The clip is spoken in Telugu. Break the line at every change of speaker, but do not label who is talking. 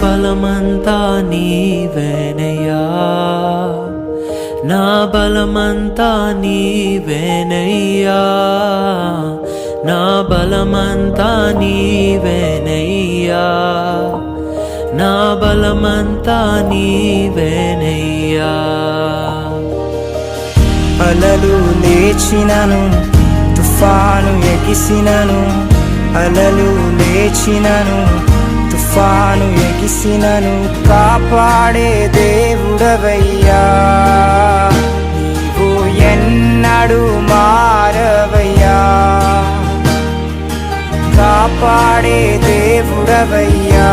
బలమంతా నీవేనయ్యా, నా బలమంతా నీవేనయ్యా, నా బలమంతా నీవేనయ్యా, నా బలమంతా నీవేనయ్యా.
అలలు లేచినను తుఫాను ఎగిసినను, అలలు లేచినను తుఫాను ఎగిసినను కాపాడే దేవుడవయ్యా. నీవు ఎన్నడు మారవయ్యా, కాపాడే దేవుడవయ్యా.